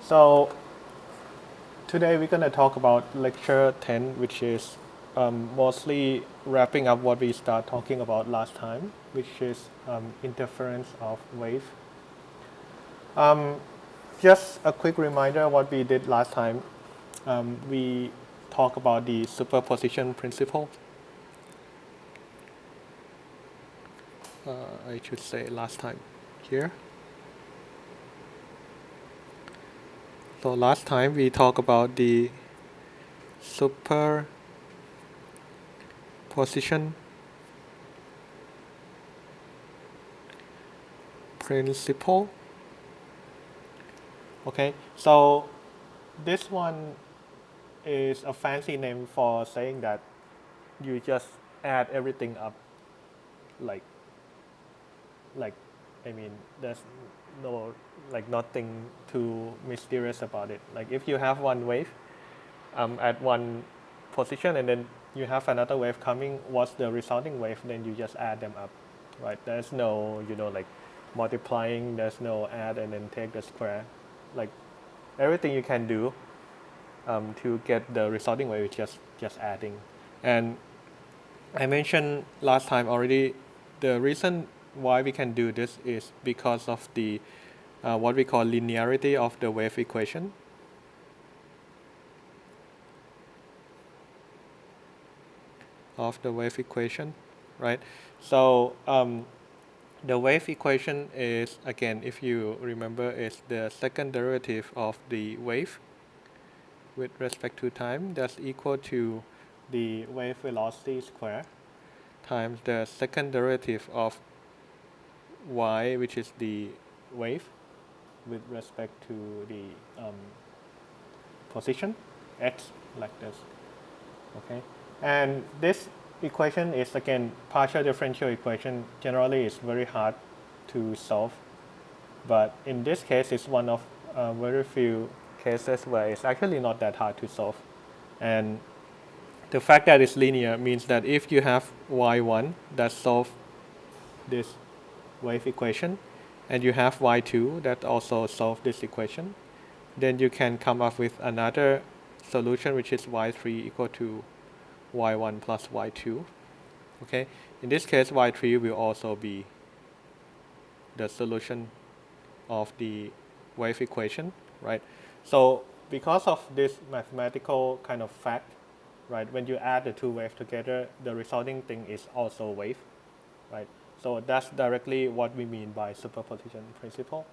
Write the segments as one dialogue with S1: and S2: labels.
S1: So today we're going to talk about lecture 10, which is mostly wrapping up what we start talking about last time, which is interference of wave. Just a quick reminder what we did last time. We talked about the superposition principle. I should say last time here. So last time we talked about the superposition principle. Okay, so this one is a fancy name for saying that you just add everything up, like like I mean there's no like nothing too mysterious about it. Like if you have one wave at one position and then you have another wave coming, what's the resulting wave? Then you just add them up, right? There's no like multiplying. There's no add and then take the square. Like everything you can do to get the resulting wave is just adding. And I mentioned last time already, the reason why we can do this is because of the what we call linearity of the wave equation. Right? So the wave equation is, again, if you remember, is the second derivative of the wave with respect to time. That's equal to the wave velocity square times the second derivative of y, which is the wave with respect to the position x, like this. Okay, and this equation is again partial differential equation. Generally, it's very hard to solve, but in this case, it's one of very few cases where it's actually not that hard to solve. And the fact that it's linear means that if you have y1 that solve this wave equation, and you have y2 that also solve this equation, then you can come up with another solution, which is y3 equal to y1 plus y2. Okay, in this case, y3 will also be the solution of the wave equation, right? So because of this mathematical kind of fact, right, when you add the two waves together, the resulting thing is also wave, right? So that's directly what we mean by superposition principle,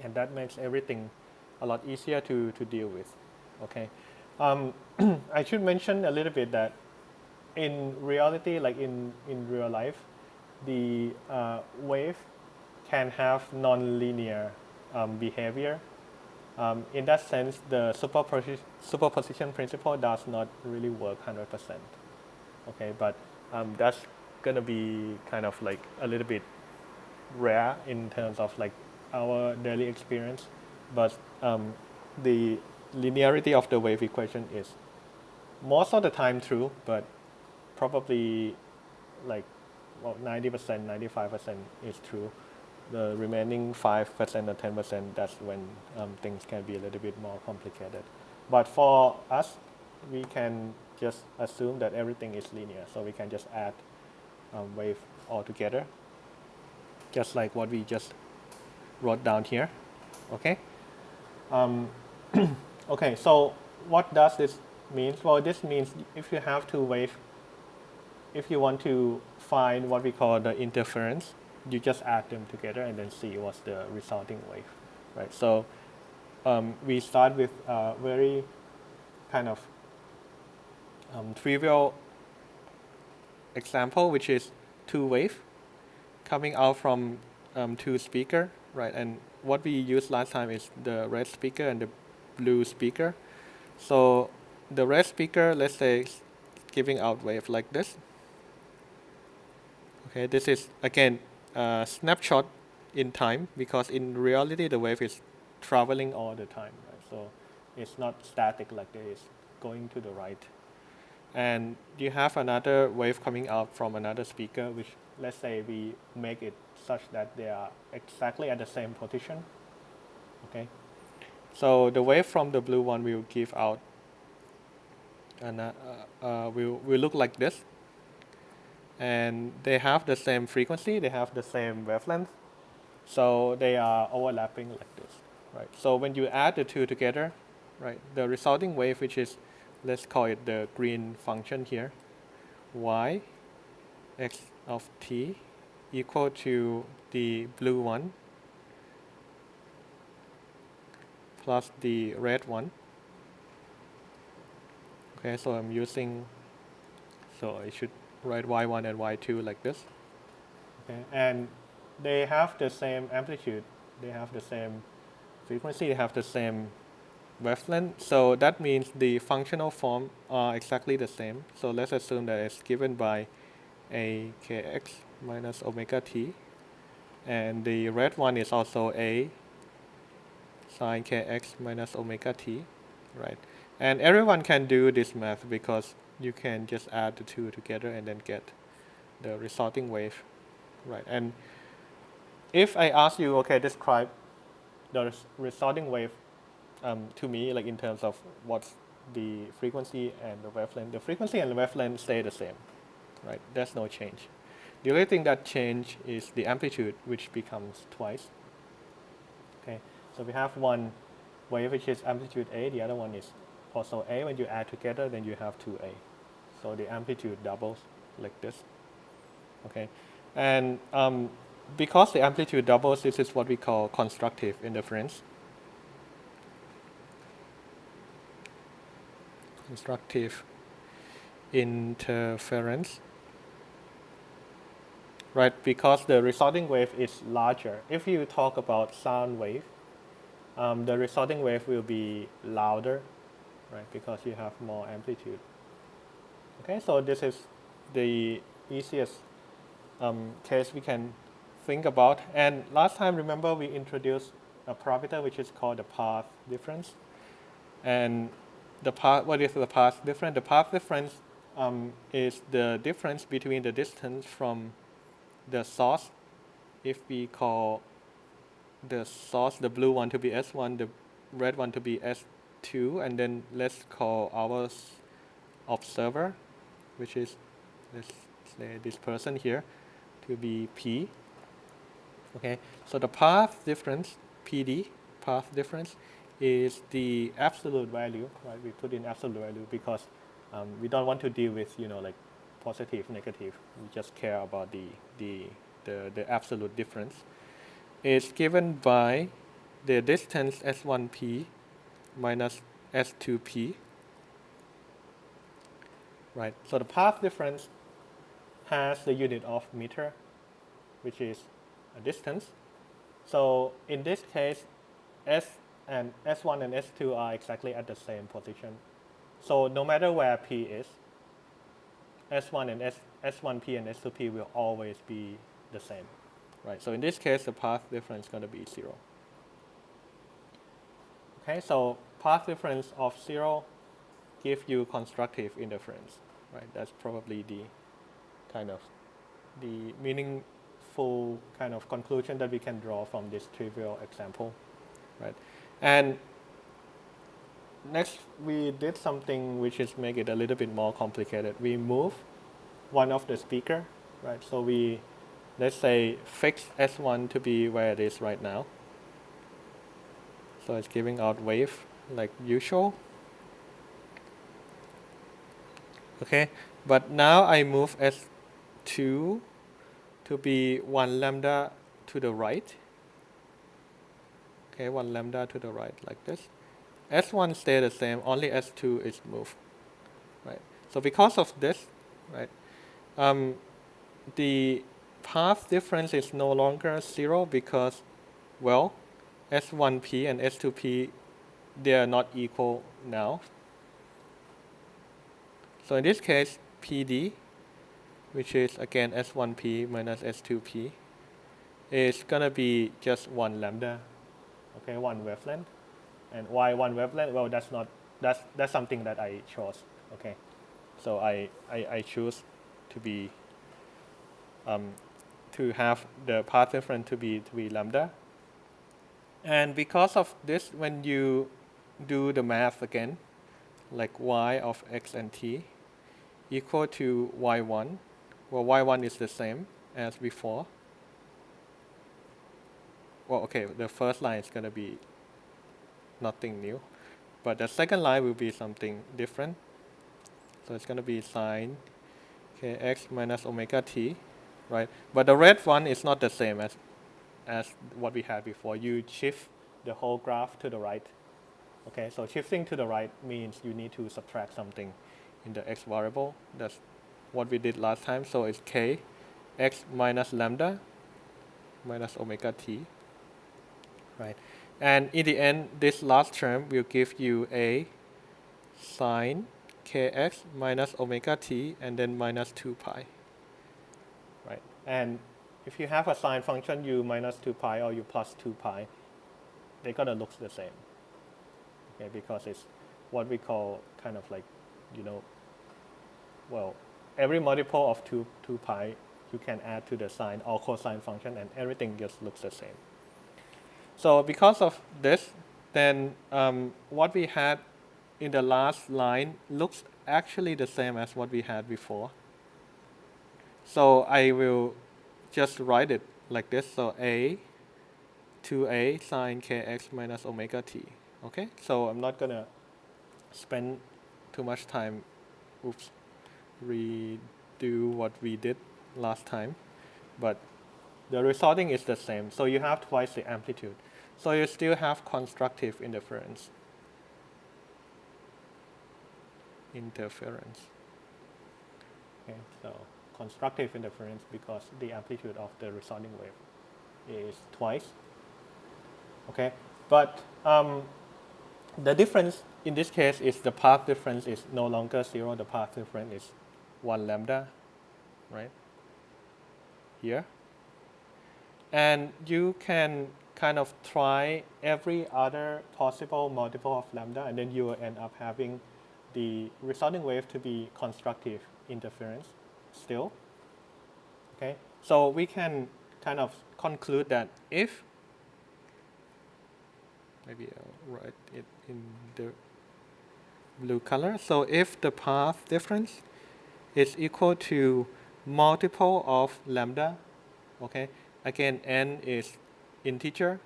S1: and that makes everything a lot easier to deal with. Okay, I should mention a little bit that in reality, like in real life, the wave can have non-linear behavior. In that sense, the superposition principle does not really work 100%. Okay, but that's gonna be kind of like a little bit rare in terms of like our daily experience, but the linearity of the wave equation is most of the time true, but probably like 90%, 95% is true. The remaining 5% or 10%, that's when things can be a little bit more complicated. But for us, we can just assume that everything is linear, so we can just add wave all together, just like what we just wrote down here. Okay. Um, okay. So what does this mean? Well, this means if you have two waves, if you want to find what we call the interference, you just add them together and then see what's the resulting wave, right? So we start with a very kind of trivial example, which is two wave coming out from two speaker, right? And what we used last time is the red speaker and the blue speaker. So the red speaker, let's say, is giving out wave like this. Okay, this is again a snapshot in time, because in reality the wave is traveling all the time, right? So it's not static like this, it's going to the right. And you have another wave coming out from another speaker, which let's say we make it such that they are exactly at the same position. Okay, So the wave from the blue one will give out, and will look like this. And they have the same frequency, they have the same wavelength, so they are overlapping like this, right? So when you add the two together, right, the resulting wave, which is, let's call it the green function here, y x of t equal to the blue one plus the red one. Okay, so I'm using, so I should write y1 and y2 like this. Okay, and they have the same amplitude, they have the same frequency, they have the same wavelength. So that means the functional form are exactly the same. So let's assume that it's given by a kx minus omega t, and the red one is also a sine kx minus omega t, right? And everyone can do this math because you can just add the two together and then get the resulting wave, right? And if I ask you, okay, describe the resulting wave to me, like in terms of what's the frequency and the wavelength, the frequency and the wavelength stay the same, right? There's no change. The only thing that change is the amplitude, which becomes twice. Okay, so we have one wave which is amplitude A, the other one is also A. When you add together, then you have 2A. So the amplitude doubles like this. Okay, and because the amplitude doubles, this is what we call constructive interference. Constructive interference, right? Because the resulting wave is larger. If you talk about sound wave, the resulting wave will be louder, right? Because you have more amplitude. Okay, so this is the easiest case we can think about. And last time, remember, we introduced a parameter which is called the path difference. And the path, what is the path difference? The path difference is the difference between the distance from the source. If we call the source, the blue one, to be S1, the red one to be S2, and then let's call our observer, which is, let's say this person here, to be P. Okay, so the path difference, PD, path difference, is the absolute value, right? We put in absolute value because we don't want to deal with, like positive, negative. We just care about the absolute difference. It's given by the distance S1P minus S2P, right? So the path difference has the unit of meter, which is a distance. So in this case, S1 and S2 are exactly at the same position. So no matter where P is, S1 and S1P and S2P will always be the same, right? So in this case, the path difference is going to be 0. Okay, so path difference of 0 gives you constructive interference, right? That's probably the kind of the meaningful kind of conclusion that we can draw from this trivial example, right? And next, we did something which is make it a little bit more complicated. We move one of the speaker, right? So we, let's say, fix S1 to be where it is right now. So it's giving out wave like usual. Okay, but now I move S2 to be 1 lambda to the right. Okay, 1 lambda to the right like this. S1 stay the same, only S2 is moved, right? So because of this, right, the path difference is no longer 0 because, well, S1P and S2P, they are not equal now. So in this case, PD, which is again S1P minus S2P, is gonna be just 1 lambda, okay, 1 wavelength. And why 1 wavelength? Well, that's something that I chose, okay. So I choose to be to have the path difference to be lambda. And because of this, when you do the math again, like y of x and t equal to y1, well, y1 is the same as before. Well, okay, the first line is going to be nothing new, but the second line will be something different. So it's going to be sine kx minus omega t, right? But the red one is not the same as what we had before. You shift the whole graph to the right. Okay, so shifting to the right means you need to subtract something in the x variable. That's what we did last time. So it's k x minus lambda minus omega t, right? And in the end, this last term will give you a sine kx minus omega t and then minus 2 pi, right? And if you have a sine function, you minus 2 pi or you plus 2 pi, they're gonna look the same, okay? Because it's what we call kind of like, you know, well, every multiple of 2 pi you can add to the sine or cosine function and everything just looks the same. So because of this, then what we had in the last line looks actually the same as what we had before. So I will just write it like this. So a 2a sine kx minus omega t. Okay, so I'm not gonna spend too much time, redo what we did last time, but the resulting is the same. So you have twice the amplitude. So you still have constructive interference. Okay, so constructive interference because the amplitude of the resounding wave is twice. Okay, but the difference in this case is the path difference is no longer 0. The path difference is 1 lambda, right? Here. And you can kind of try every other possible multiple of lambda, and then you will end up having the resounding wave to be constructive interference still. Okay, so we can kind of conclude that if, maybe I'll write it in the blue color. So if the path difference is equal to multiple of lambda, okay, again n is integer,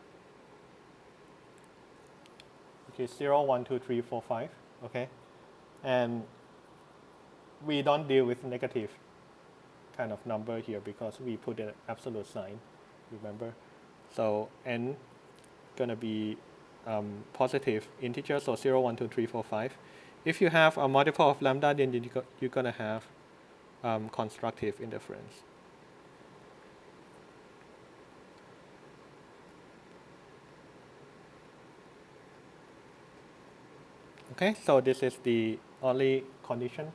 S1: which is 0, 1, 2, 3, 4, 5, okay, and we don't deal with negative kind of number here because we put an absolute sign, remember? So n gonna be positive integer, so 0, 1, 2, 3, 4, 5. If you have a multiple of lambda, then you're gonna have constructive interference. Okay, so this is the only condition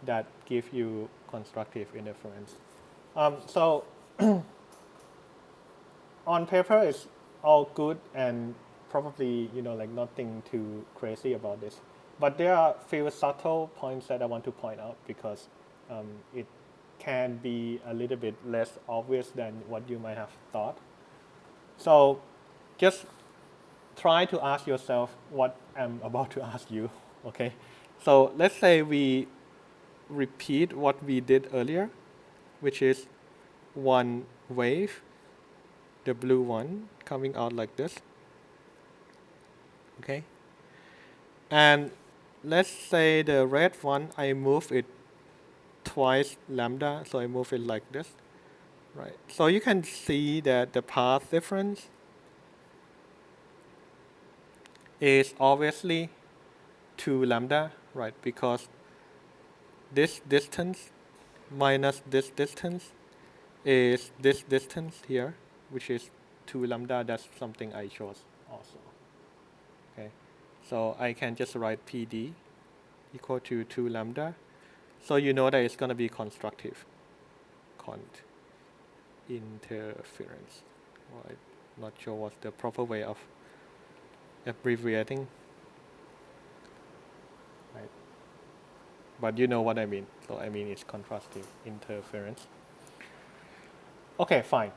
S1: that give you constructive interference. So on paper, it's all good and probably like nothing too crazy about this. But there are a few subtle points that I want to point out because it can be a little bit less obvious than what you might have thought. So just try to ask yourself what I'm about to ask you, okay? So let's say we repeat what we did earlier, which is one wave, the blue one, coming out like this, okay? And let's say the red one, I move it twice lambda, so I move it like this, right? So you can see that the path difference is obviously 2 lambda, right? Because this distance minus this distance is this distance here, which is 2 lambda. That's something I chose also. Okay, so I can just write PD equal to 2 lambda. So you know that it's going to be constructive interference. Right? Not sure what's the proper way of abbreviating. Right? But you know what I mean. So I mean it's constructive interference. Okay, fine.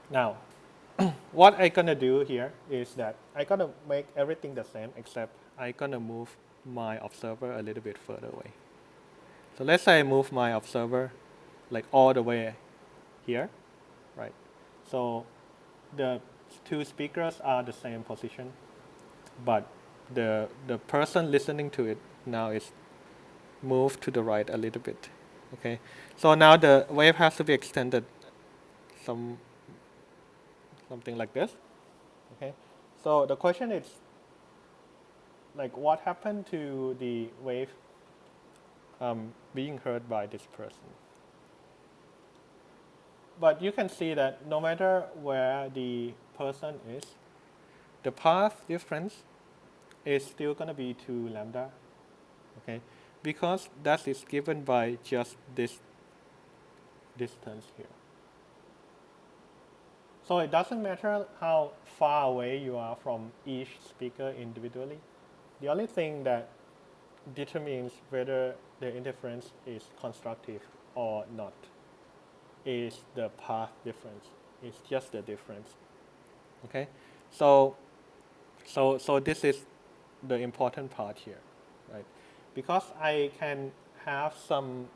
S1: Now, what I'm gonna do here is that I'm gonna make everything the same except I'm gonna move my observer a little bit further away. So let's say I move my observer like all the way here, right? So the two speakers are the same position, but the person listening to it now is moved to the right a little bit. Okay, so now the wave has to be extended something like this. Okay, so the question is like what happened to the wave being heard by this person? But you can see that no matter where the person is, the path difference is still going to be 2 lambda, okay? Because that is given by just this distance here. So it doesn't matter how far away you are from each speaker individually. The only thing that determines whether the interference is constructive or not is the path difference. It's just the difference. Okay, so this is the important part here, right? Because I can have some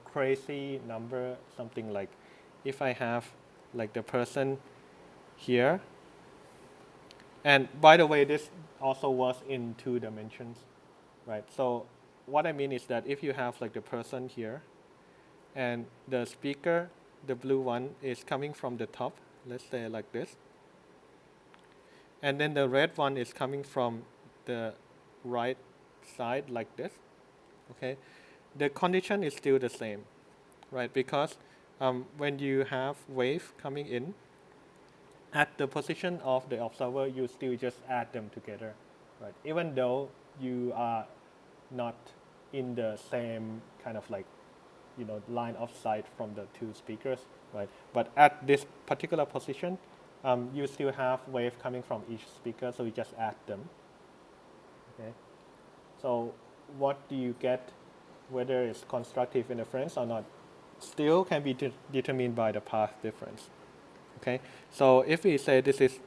S1: crazy number, something like if I have like the person here, and by the way, this also works in 2 dimensions, right? So what I mean is that if you have like the person here, and the speaker, the blue one, is coming from the top, let's say like this, and then the red one is coming from the right side like this, okay, the condition is still the same, right? Because when you have wave coming in at the position of the observer, you still just add them together, right? Even though you are not in the same kind of like line of sight from the 2 speakers, right? But at this particular position, you still have wave coming from each speaker, so you just add them. Okay. So what do you get, whether it's constructive interference or not, still can be determined by the path difference. Okay. So if we say this is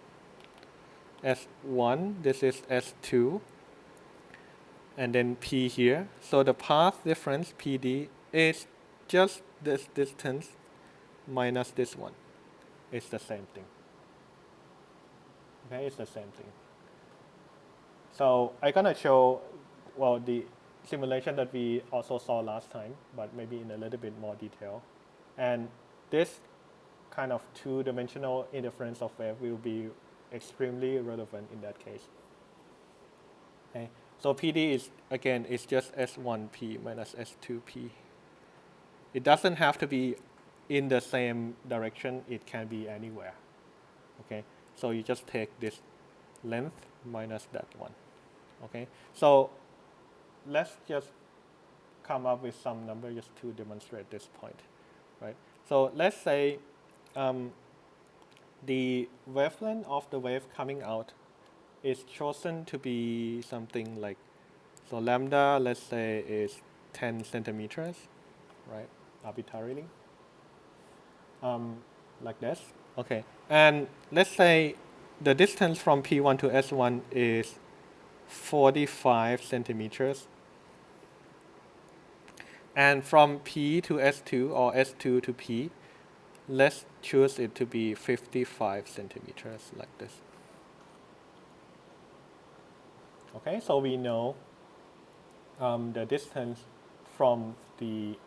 S1: S1, this is S2, and then P here, so the path difference PD is just this distance minus this one. It's the same thing. Okay, it's the same thing. So I'm gonna show, well, the simulation that we also saw last time, but maybe in a little bit more detail. And this kind of 2-dimensional interference of wave will be extremely relevant in that case. Okay, so PD is, again, it's just S1P minus S2P. It doesn't have to be in the same direction, it can be anywhere. Okay, so you just take this length minus that one. Okay, so let's just come up with some number just to demonstrate this point, right? So let's say the wavelength of the wave coming out is chosen to be something like, so lambda, let's say, is 10 centimeters, right, arbitrarily, like this. Okay, and let's say the distance from P1 to S1 is 45 centimeters. And from P to S2 or S2 to P, let's choose it to be 55 centimeters like this. Okay, so we know the distance from the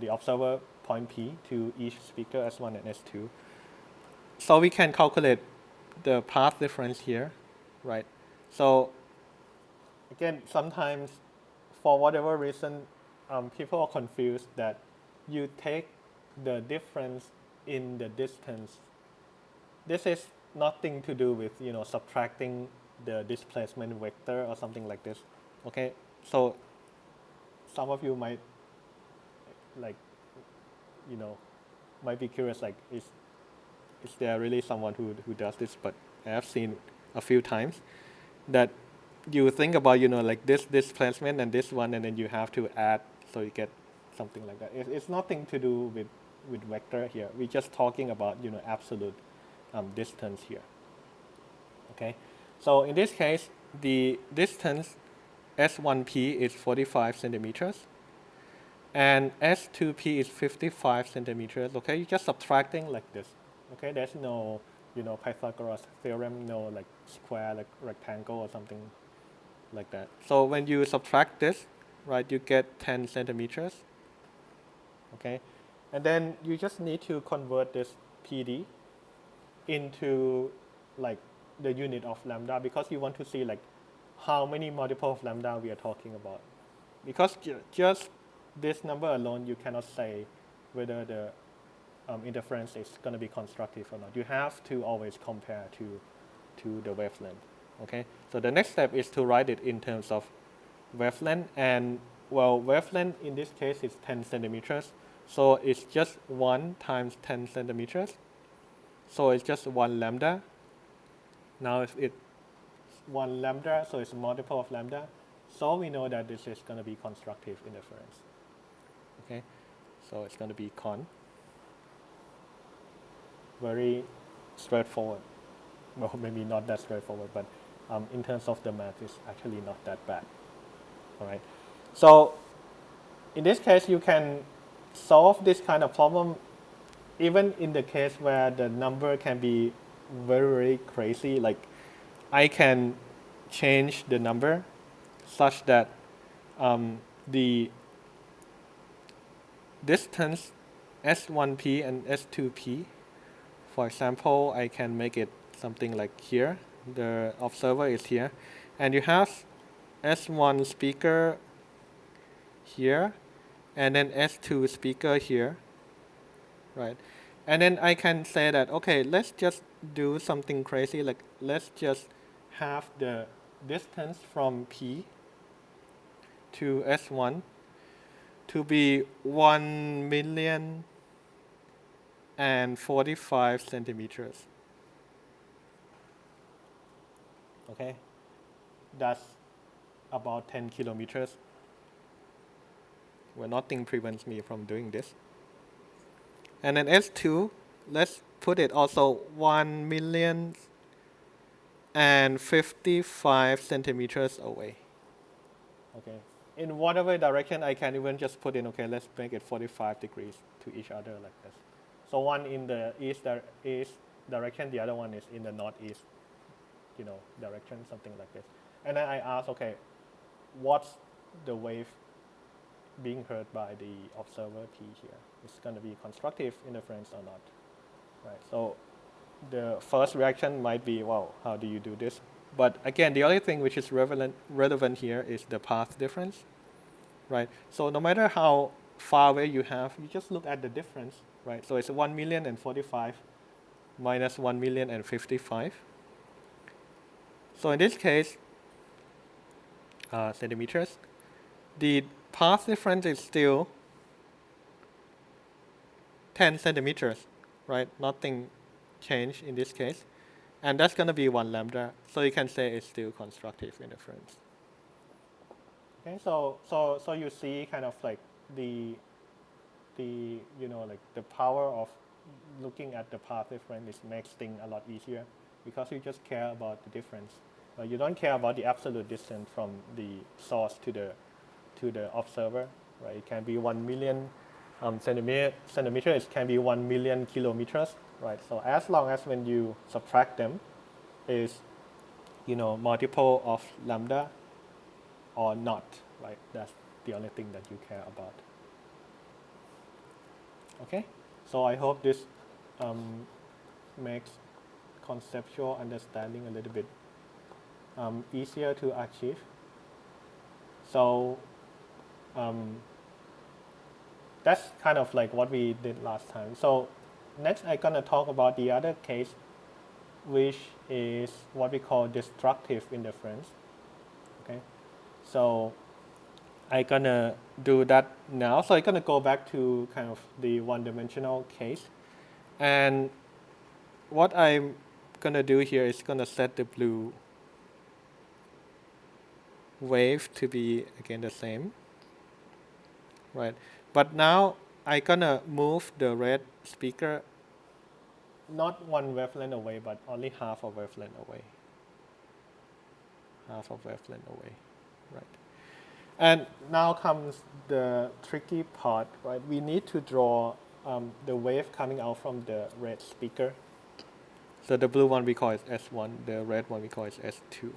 S1: observer point P to each speaker S1 and S2. So we can calculate the path difference here, right? So again, sometimes for whatever reason, people are confused that you take the difference in the distance. This is nothing to do with subtracting the displacement vector or something like this. Okay, so some of you might like might be curious, like is there really someone who does this? But I have seen a few times that you think about like this displacement and this one, and then you have to add, so you get something like that. It's nothing to do with vector here. We're just talking about absolute distance here. Okay, so in this case, the distance S1P is 45 centimeters, and S2P is 55 centimeters. Okay, you're just subtracting like this. Okay, there's no, Pythagoras theorem, no like square, like rectangle or something like that. So when you subtract this, right, you get 10 centimeters. Okay, and then you just need to convert this PD into like the unit of lambda, because you want to see like how many multiple of lambda we are talking about. Because just this number alone, you cannot say whether the interference is going to be constructive or not. You have to always compare to the wavelength. Okay, so the next step is to write it in terms of wavelength, and well, wavelength in this case is 10 centimeters, so it's just 1 times 10 centimeters, so it's just 1 lambda. Now if it's 1 lambda, so it's a multiple of lambda, so we know that this is going to be constructive interference. Okay, so it's going to be con. Very straightforward. Well, maybe not that straightforward, but in terms of the math, it's actually not that bad. All right. So in this case, you can solve this kind of problem even in the case where the number can be very, very crazy. Like I can change the number such that the distance S1P and S2P, for example, I can make it something like here. The observer is here, and you have S1 speaker here, and then S2 speaker here, right? And then I can say that, okay, let's just do something crazy, like let's just have the distance from P to S1 to be 1,045 centimeters. Okay, that's about 10 kilometers, where nothing prevents me from doing this. And then S2, let's put it also 1,055 centimeters away. Okay, in whatever direction I can even just put in, okay, let's make it 45 degrees to each other like this. So one in the east direction, the other one is in the northeast, direction, something like this. And then I ask, okay, what's the wave being heard by the observer P here? It's going to be constructive interference or not, right? So the first reaction might be, well, how do you do this? But again, the only thing which is relevant here is the path difference, right? So no matter how far away you have, you just look at the difference, right? So it's 1,045 minus 1,055. So in this case, centimeters, the path difference is still 10 centimeters, right? Nothing changed in this case. And that's going to be 1 lambda. So you can say it's still constructive interference. Okay, so you see kind of like the like the power of looking at the path difference makes things a lot easier, because you just care about the difference. You don't care about the absolute distance from the source to the observer, right? It can be 1 million centimeters, it can be 1 million kilometers, right? So as long as when you subtract them is multiple of lambda or not, right? That's the only thing that you care about. Okay, so I hope this makes conceptual understanding a little bit easier to achieve. So that's kind of like what we did last time. So next I'm gonna talk about the other case, which is what we call destructive interference. Okay, so I'm gonna do that now. So I'm gonna go back to kind of the one-dimensional case, and what I'm gonna do here is gonna set the blue wave to be again the same, right? But now I'm gonna move the red speaker not one wavelength away, but only half a wavelength away. Half a wavelength away, right? And now comes the tricky part, right? We need to draw the wave coming out from the red speaker. So the blue one we call it S1, the red one we call it S2.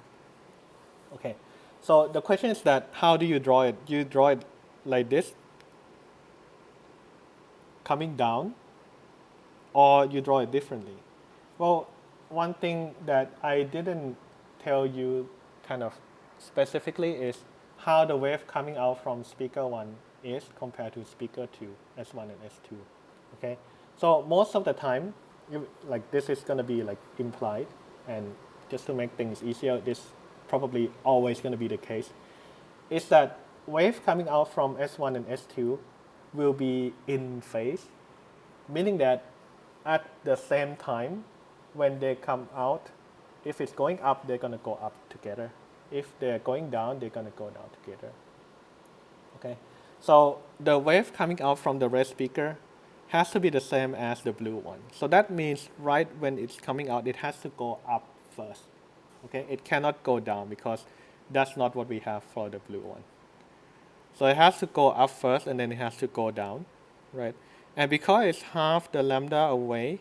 S1: Okay, so the question is that how do you draw it? You draw it like this, coming down, or you draw it differently? Well, one thing that I didn't tell you kind of specifically is how the wave coming out from speaker 1 is compared to speaker 2, S1 and S2. Okay, so most of the time, like this is going to be like implied, and just to make things easier, this probably always going to be the case, is that wave coming out from S1 and S2 will be in phase, meaning that at the same time when they come out, if it's going up, they're going to go up together. If they're going down, they're going to go down together. Okay, so the wave coming out from the red speaker has to be the same as the blue one. So that means right when it's coming out, it has to go up first. Okay, it cannot go down because that's not what we have for the blue one. So it has to go up first and then it has to go down, right? And because it's half the lambda away,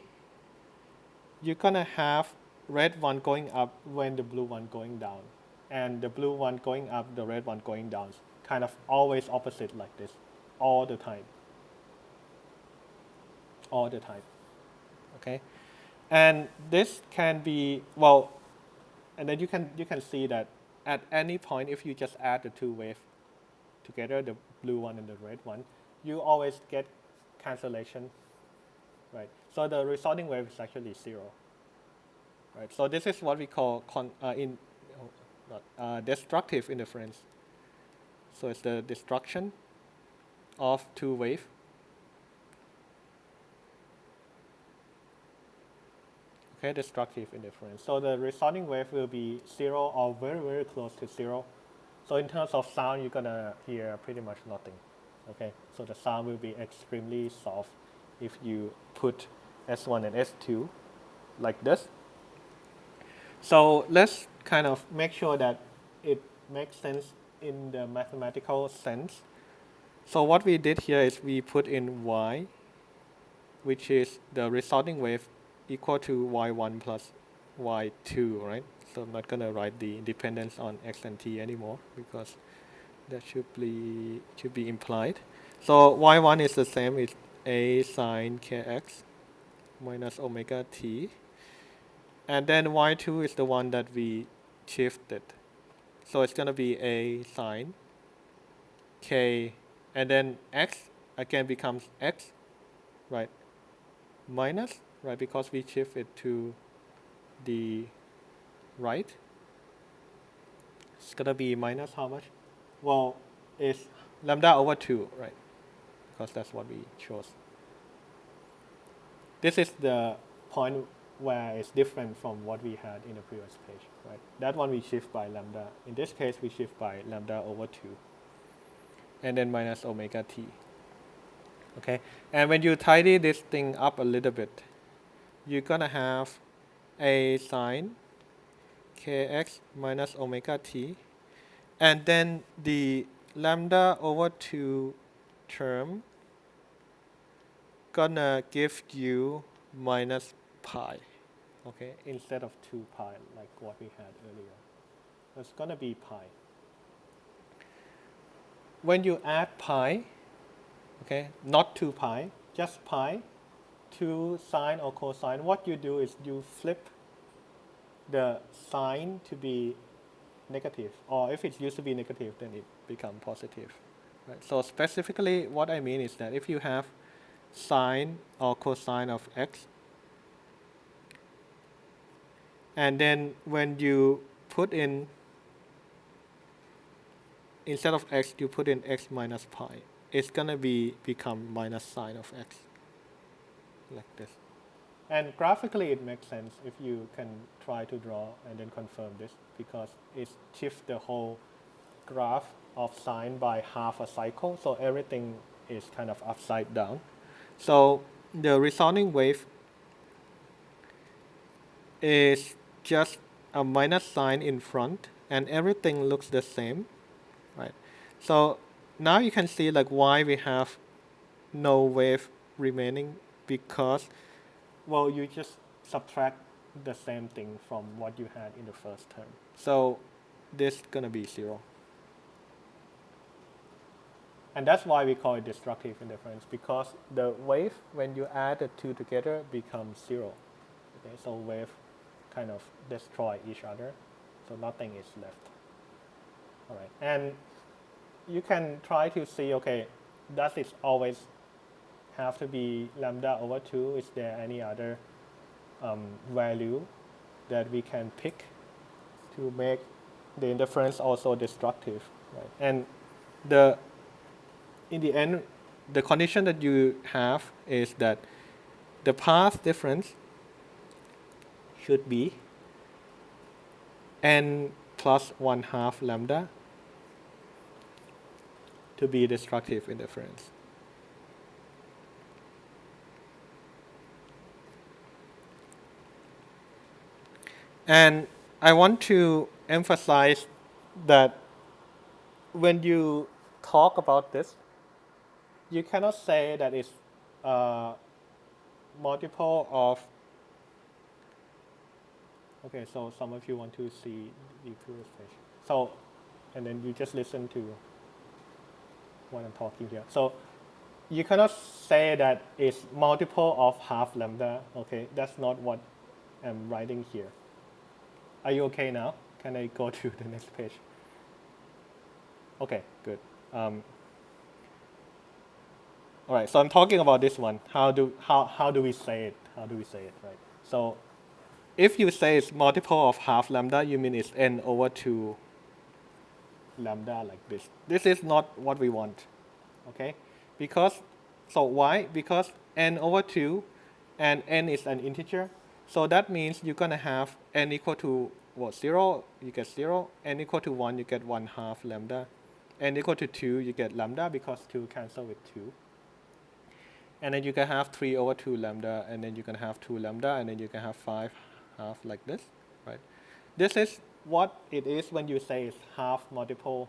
S1: you're gonna have red one going up when the blue one going down. And the blue one going up, the red one going down. Kind of always opposite like this, all the time. All the time, okay? And this can be, well, and then you can see that at any point, if you just add the two waves together, the blue one and the red one, you always get cancellation, right? So the resulting wave is actually zero, right? So this is what we call destructive interference. So it's the destruction of two waves. Okay, destructive interference. So the resulting wave will be zero or very, very close to zero. So in terms of sound, you're gonna hear pretty much nothing. Okay, so the sound will be extremely soft if you put S1 and S2 like this. So let's kind of make sure that it makes sense in the mathematical sense. So what we did here is we put in y, which is the resulting wave equal to y1 plus y2, right? So I'm not going to write the dependence on x and t anymore because that should be implied. So y1 is the same, it's a sine kx minus omega t. And then y2 is the one that we shifted. So it's going to be a sine k, and then x again becomes x, right? Minus, right? Because we shift it to the right. It's going to be minus how much? Well, it's lambda over 2, right? Because that's what we chose. This is the point where it's different from what we had in the previous page, right? That one we shift by lambda. In this case, we shift by lambda over 2. And then minus omega t. Okay, and when you tidy this thing up a little bit, you're gonna have a sine kx minus omega t, and then the lambda over 2 term gonna give you minus pi, okay, instead of 2 pi like what we had earlier. It's gonna be pi. When you add pi, okay, not 2 pi, just pi, to sine or cosine, what you do is you flip the sign to be negative, or if it used to be negative, then it becomes positive. Right? So specifically, what I mean is that if you have sine or cosine of x, and then when you put in, instead of x, you put in x minus pi, it's gonna become minus sine of x, like this. And graphically, it makes sense if you can try to draw and then confirm this, because it shifts the whole graph of sine by half a cycle, so everything is kind of upside down. So the resounding wave is just a minus sign in front and everything looks the same, right? So now you can see like why we have no wave remaining, because, well, you just subtract the same thing from what you had in the first term. So this is gonna be 0. And that's why we call it destructive indifference, because the wave, when you add the two together, becomes 0. Okay, so wave kind of destroy each other, so nothing is left. All right, and you can try to see, okay, does it always have to be lambda over 2? Is there any other value that we can pick to make the interference also destructive, right? And the in the end, the condition that you have is that the path difference should be n plus 1/2 lambda to be destructive interference. And I want to emphasize that when you talk about this, you cannot say that it's multiple of, okay, so some of you want to see the previous page. So, and then you just listen to what I'm talking here. So you cannot say that it's multiple of half lambda, okay? That's not what I'm writing here. Are you okay now? Can I go to the next page? Okay, good. All right, so I'm talking about this one. How do we say it? How do we say it, right? So if you say it's multiple of half lambda, you mean it's n over 2 lambda like this. This is not what we want, okay? Because, so why? Because n over 2 and n is an integer. So that means you're going to have n equal to, what, 0, you get 0. N equal to 1, you get 1/2 lambda. N equal to 2, you get lambda because 2 cancel with 2. And then you can have 3 over 2 lambda, and then you can have 2 lambda, and then you can have 5/2 like this, right? This is what it is when you say it's half multiple,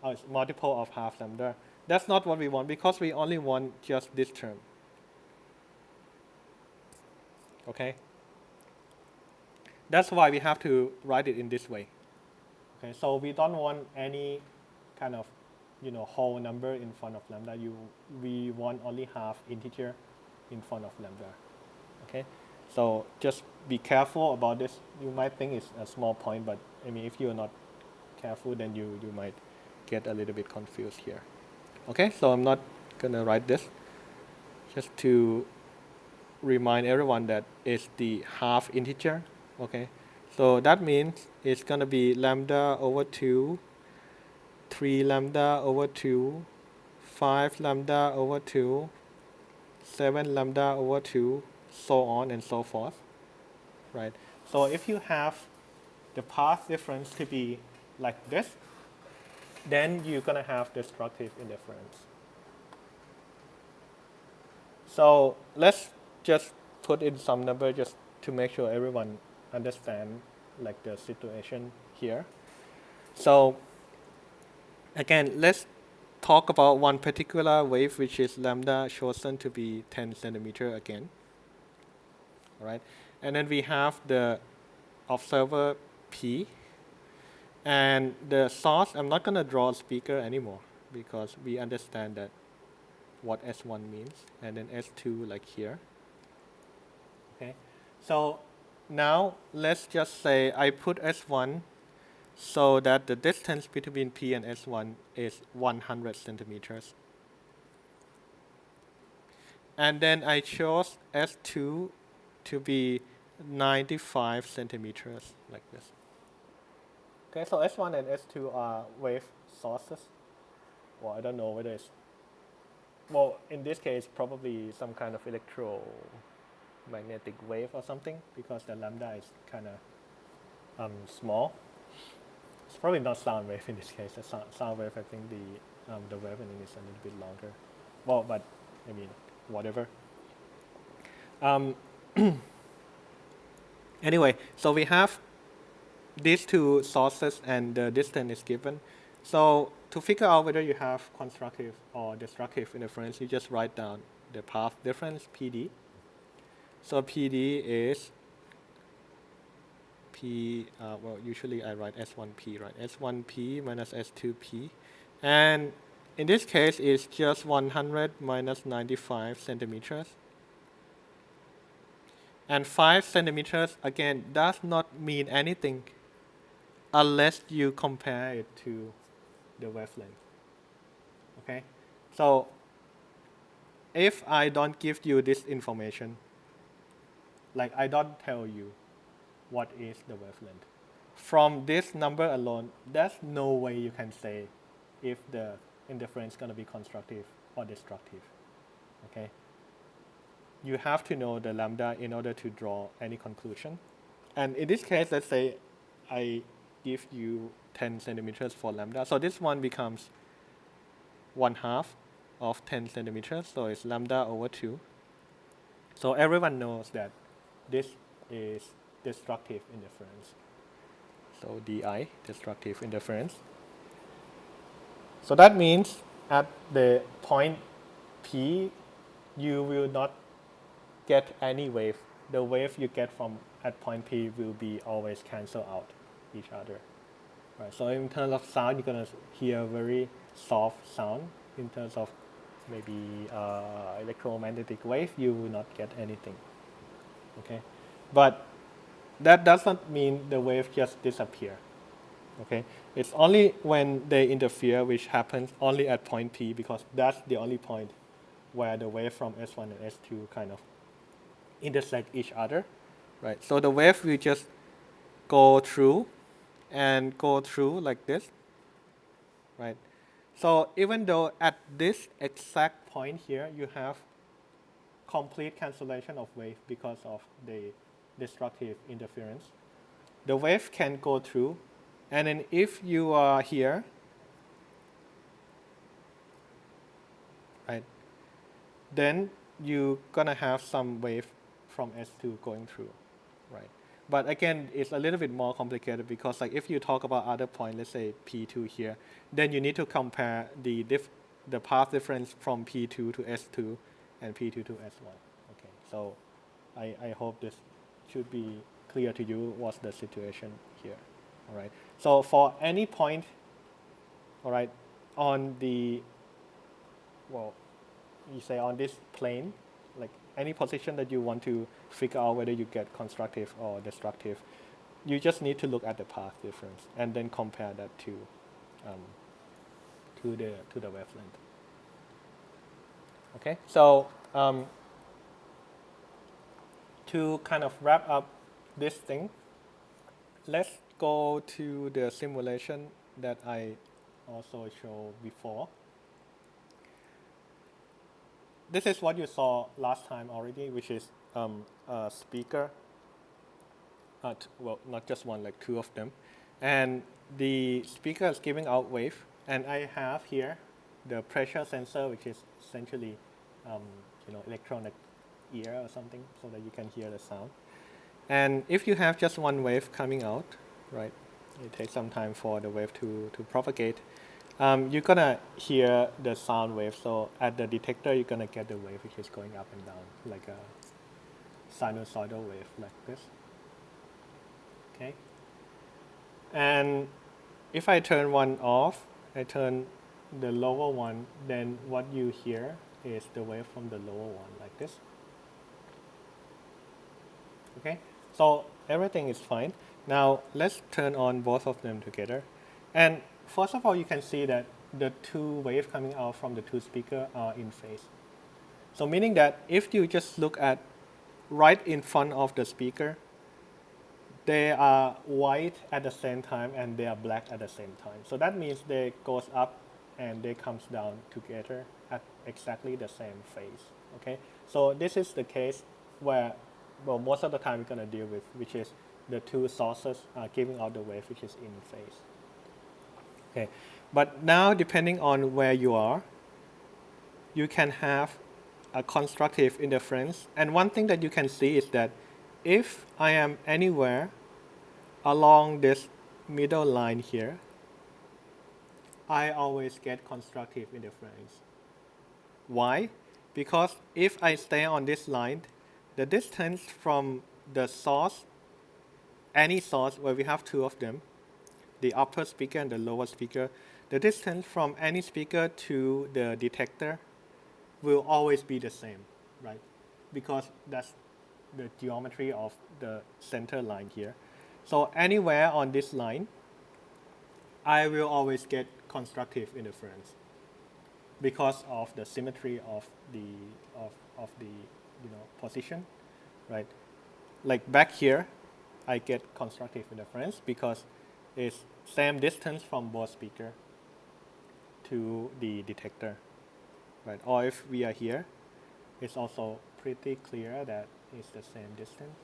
S1: it's multiple of half lambda. That's not what we want, because we only want just this term. Okay? That's why we have to write it in this way. Okay, so we don't want any kind of, whole number in front of lambda. We want only half integer in front of lambda. Okay, so just be careful about this. You might think it's a small point, but I mean, if you're not careful, then you might get a little bit confused here. Okay, so I'm not gonna write this, just to remind everyone that it's the half integer. Okay, so that means it's gonna be lambda over 2, 3 lambda over 2, 5 lambda over 2, 7 lambda over 2, so on and so forth, right? So if you have the path difference to be like this, then you're going to have destructive indifference. So let's just put in some number just to make sure everyone understand like the situation here. So again, let's talk about one particular wave, which is lambda chosen to be 10 centimeter again. All right, and then we have the observer P, and the source. I'm not going to draw a speaker anymore because we understand that what S1 means, and then S2 like here. Okay, so now let's just say I put S1 so that the distance between P and S1 is 100 centimeters. And then I chose S2 to be 95 centimeters like this. Okay, so S1 and S2 are wave sources. Well, I don't know whether it's, well, in this case, probably some kind of electromagnetic wave or something, because the lambda is kind of small. It's probably not sound wave in this case. The sound wave, I think the wavelength is a little bit longer. Well, but I mean, whatever. Anyway, so we have these two sources and the distance is given. So to figure out whether you have constructive or destructive interference, you just write down the path difference, PD. So PD is P, well, usually I write S1P, right? S1P minus S2P. And in this case, it's just 100 minus 95 centimeters. And 5 centimeters, again, does not mean anything unless you compare it to the wavelength. Okay? So if I don't give you this information, like I don't tell you what is the wavelength, from this number alone, there's no way you can say if the interference is going to be constructive or destructive. Okay? You have to know the lambda in order to draw any conclusion. And in this case, let's say I give you 10 centimeters for lambda. So this one becomes 1/2 of 10 centimeters. So it's lambda over 2. So everyone knows that this is destructive interference. So DI, destructive interference. So that means at the point P, you will not get any wave. The wave you get from at point P will be always cancel out each other. Right. So in terms of sound, you're gonna hear very soft sound. In terms of maybe electromagnetic wave, you will not get anything. Okay, but that does not mean the wave just disappear. Okay, it's only when they interfere, which happens only at point P, because that's the only point where the wave from S1 and S2 kind of intersect each other, right? So the wave will just go through and go through like this, right? So even though at this exact point here, you have complete cancellation of wave because of the destructive interference, the wave can go through, and then if you are here, right, then you're gonna have some wave from S2 going through, right? But again, it's a little bit more complicated because like if you talk about other point, let's say P2 here, then you need to compare the path difference from P2 to S2 and P2 to S1. Okay, so I hope this should be clear to you what's the situation here. All right. So for any point, all right, on the, well, you say on this plane, like any position that you want to figure out whether you get constructive or destructive, you just need to look at the path difference and then compare that to the wavelength. Okay, so to kind of wrap up this thing, let's go to the simulation that I also showed before. This is what you saw last time already, which is a speaker. Well, not just one, like two of them. And the speaker is giving out wave. And I have here the pressure sensor, which is essentially electronic ear or something so that you can hear the sound. And if you have just one wave coming out, right, it takes some time for the wave to propagate. You're gonna hear the sound wave. So at the detector, you're gonna get the wave which is going up and down, like a sinusoidal wave like this. Okay. And if I turn one off, I turn the lower one, then what you hear is the wave from the lower one like this. Okay. So everything is fine. Now let's turn on both of them together. And first of all, you can see that the two waves coming out from the two speakers are in phase. So meaning that if you just look at right in front of the speaker, they are white at the same time and they are black at the same time. So that means they goes up and they comes down together at exactly the same phase. Okay. So this is the case where, well, most of the time we're going to deal with, which is the two sources are giving out the wave which is in phase. Okay. But now, depending on where you are, you can have a constructive interference. And one thing that you can see is that if I am anywhere along this middle line here, I always get constructive interference. Why? Because if I stay on this line, the distance from the source, any source where we have two of them, the upper speaker and the lower speaker, the distance from any speaker to the detector will always be the same, right? Because that's the geometry of the center line here. So anywhere on this line, I will always get constructive interference because of the symmetry of the of the position, right? Like back here, I get constructive interference because it's same distance from both speaker to the detector, right? Or if we are here, it's also pretty clear that it's the same distance.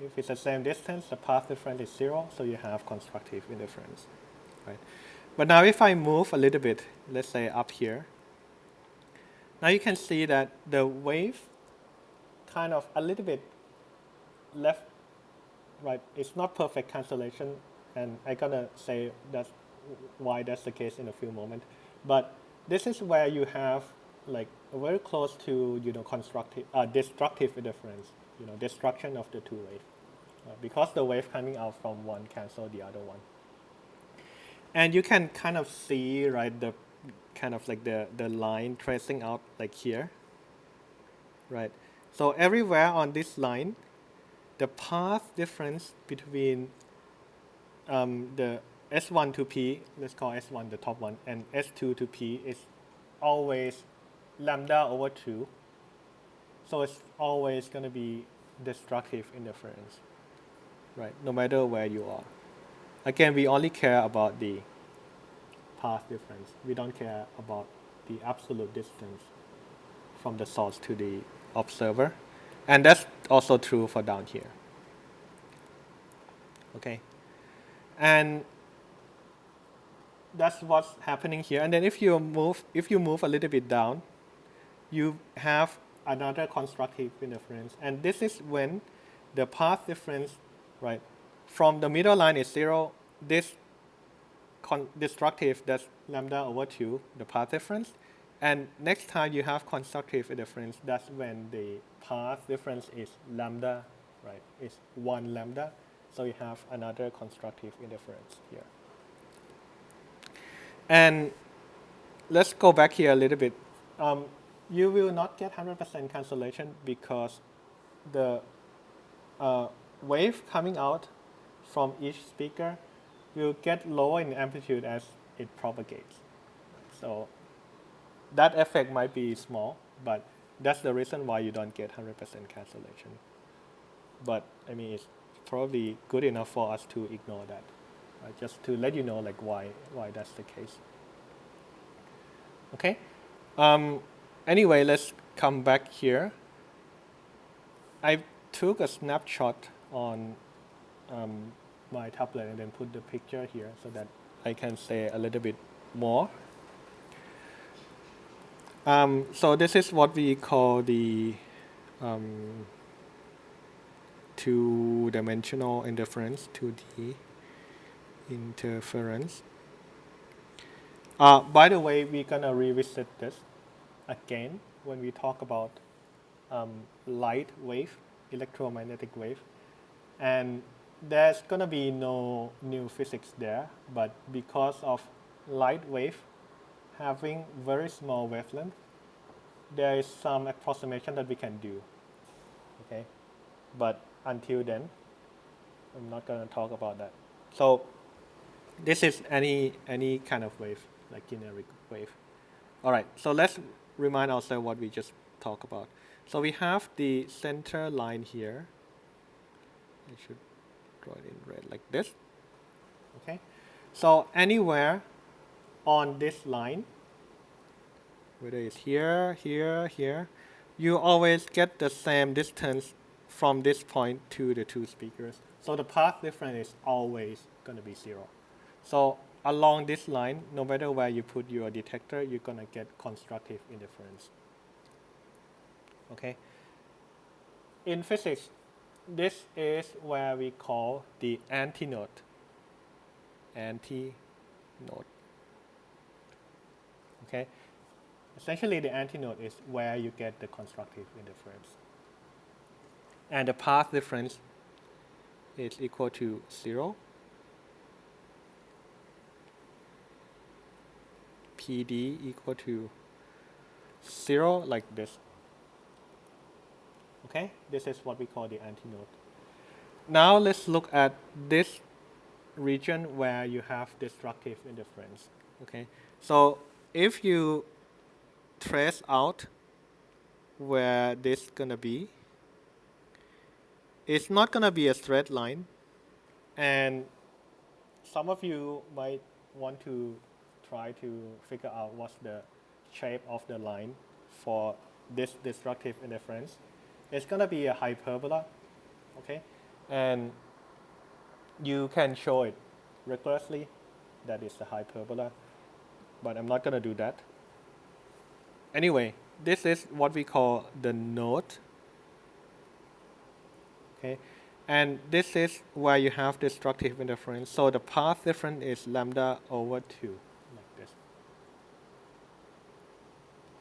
S1: If it's the same distance, the path difference is 0, so you have constructive interference, right? But now if I move a little bit, let's say up here, now you can see that the wave kind of a little bit left, right? It's not perfect cancellation, and I'm gonna say that's why that's the case in a few moments. But this is where you have like very close to constructive, destructive interference, destruction of the two waves, because the wave coming out from one cancel the other one. And you can kind of see, right, the kind of like the line tracing out like here, right? So everywhere on this line, the path difference between the S1 to P, let's call S1 the top one, and S2 to P is always lambda over 2. So it's always going to be destructive interference, right? No matter where you are. Again, we only care about the path difference. We don't care about the absolute distance from the source to the observer. And that's also true for down here. Okay. And that's what's happening here. And then if you move a little bit down, you have another constructive interference. And this is when the path difference, right, from the middle line is 0, this destructive, that's lambda over 2, the path difference. And next time you have constructive interference, that's when the path difference is lambda, right? It's 1 lambda. So you have another constructive interference here. And let's go back here a little bit. You will not get 100% cancellation because the wave coming out from each speaker will get lower in amplitude as it propagates. So that effect might be small, but that's the reason why you don't get 100% cancellation. But I mean, it's probably good enough for us to ignore that, just to let you know like why that's the case. Okay. Anyway, let's come back here. I took a snapshot on my tablet and then put the picture here so that I can say a little bit more. So this is what we call the two-dimensional interference, 2D interference. By the way, we're gonna revisit this again when we talk about light wave, electromagnetic wave, and there's gonna be no new physics there, but because of light wave having very small wavelength, there is some approximation that we can do, okay? But until then, I'm not gonna talk about that. So this is any kind of wave, like generic wave. All right, so let's remind ourselves what we just talked about. So we have the center line here. I should draw it in red like this. Okay, so anywhere on this line, whether it's here, here, here, you always get the same distance from this point to the two speakers. So the path difference is always going to be 0. So along this line, no matter where you put your detector, you're going to get constructive interference. Okay. In physics, this is where we call the antinode. Antinode. Okay. Essentially, the antinode is where you get the constructive interference. And the path difference is equal to 0. PD equal to 0 like this. Okay, this is what we call the antinode. Now let's look at this region where you have destructive interference. Okay, so if you trace out where this gonna be, it's not gonna be a straight line, and some of you might want to try to figure out what's the shape of the line for this destructive interference. It's gonna be a hyperbola, okay, and you can show it rigorously that is a hyperbola, but I'm not gonna do that. Anyway, this is what we call the node, okay, and this is where you have destructive interference. So the path difference is lambda over 2, like this.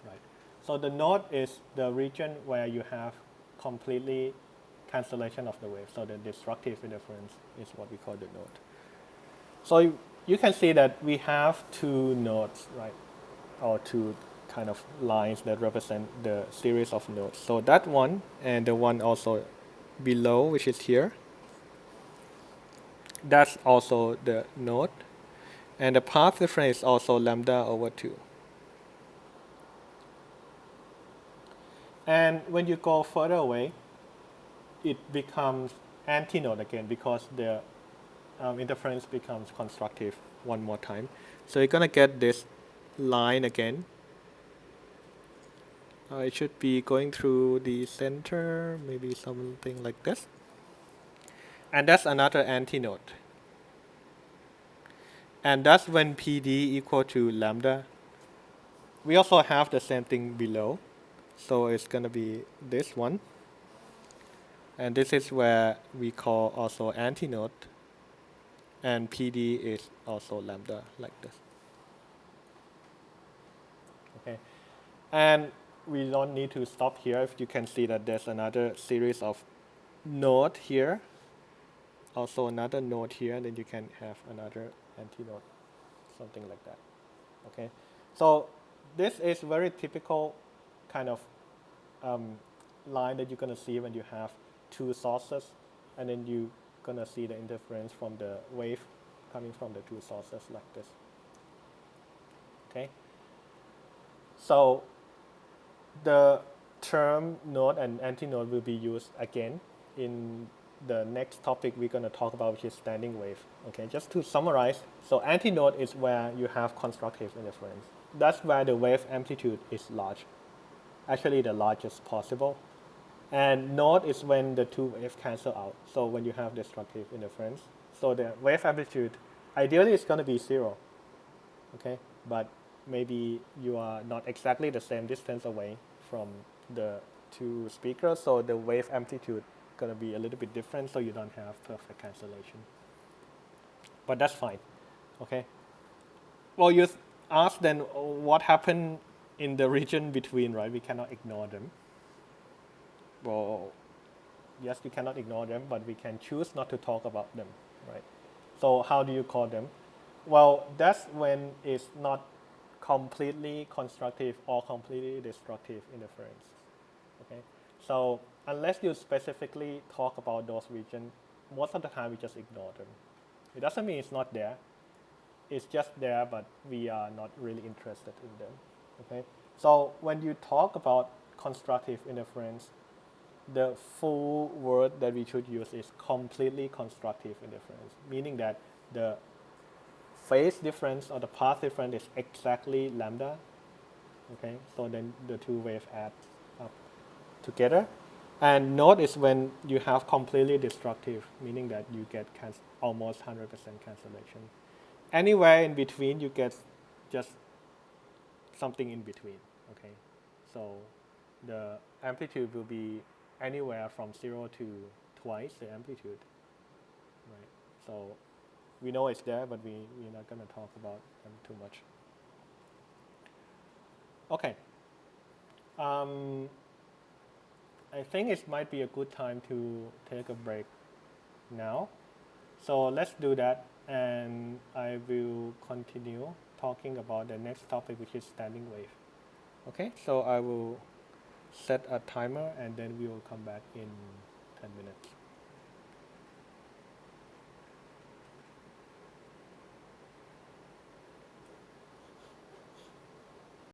S1: Right. So the node is the region where you have completely cancellation of the wave. So the destructive interference is what we call the node. So you can see that we have two nodes, right, or two kind of lines that represent the series of nodes. So that one and the one also below, which is here, that's also the node. And the path difference is also lambda over 2. And when you go further away, it becomes antinode again because the interference becomes constructive one more time. So you're gonna get this line again. It should be going through the center, maybe something like this. And that's another antinode. And that's when PD equal to lambda. We also have the same thing below. So it's gonna be this one. And this is where we call also antinode. And PD is also lambda like this. Okay. And we don't need to stop here. If you can see that there's another series of node here, also another node here, then you can have another antinode, something like that. Okay, so this is very typical kind of line that you're gonna see when you have two sources, and then you're gonna see the interference from the wave coming from the two sources like this. Okay, so the term node and antinode will be used again in the next topic we're going to talk about, which is standing wave. Okay, just to summarize, so antinode is where you have constructive interference. That's where the wave amplitude is large, actually the largest possible. And node is when the two waves cancel out, so when you have destructive interference. So the wave amplitude, ideally it's going to be 0, okay, but maybe you are not exactly the same distance away from the two speakers, so the wave amplitude going to be a little bit different, so you don't have perfect cancellation. But that's fine, okay. Well, you ask then what happened in the region between, right? We cannot ignore them. Well, yes, we cannot ignore them, but we can choose not to talk about them, right? So how do you call them? Well, that's when it's not completely constructive or completely destructive interference. Okay, so unless you specifically talk about those regions, most of the time we just ignore them. It doesn't mean it's not there. It's just there, but we are not really interested in them. Okay, so when you talk about constructive interference, the full word that we should use is completely constructive interference, meaning that the phase difference or the path difference is exactly lambda. Okay, so then the two waves add up together. And node is when you have completely destructive, meaning that you get almost 100% cancellation. Anywhere in between, you get just something in between. Okay, so the amplitude will be anywhere from 0 to twice the amplitude, right? So we know it's there, but we're not going to talk about them too much. Okay. I think it might be a good time to take a break now. So let's do that, and I will continue talking about the next topic, which is standing wave. Okay, so I will set a timer and then we will come back in 10 minutes.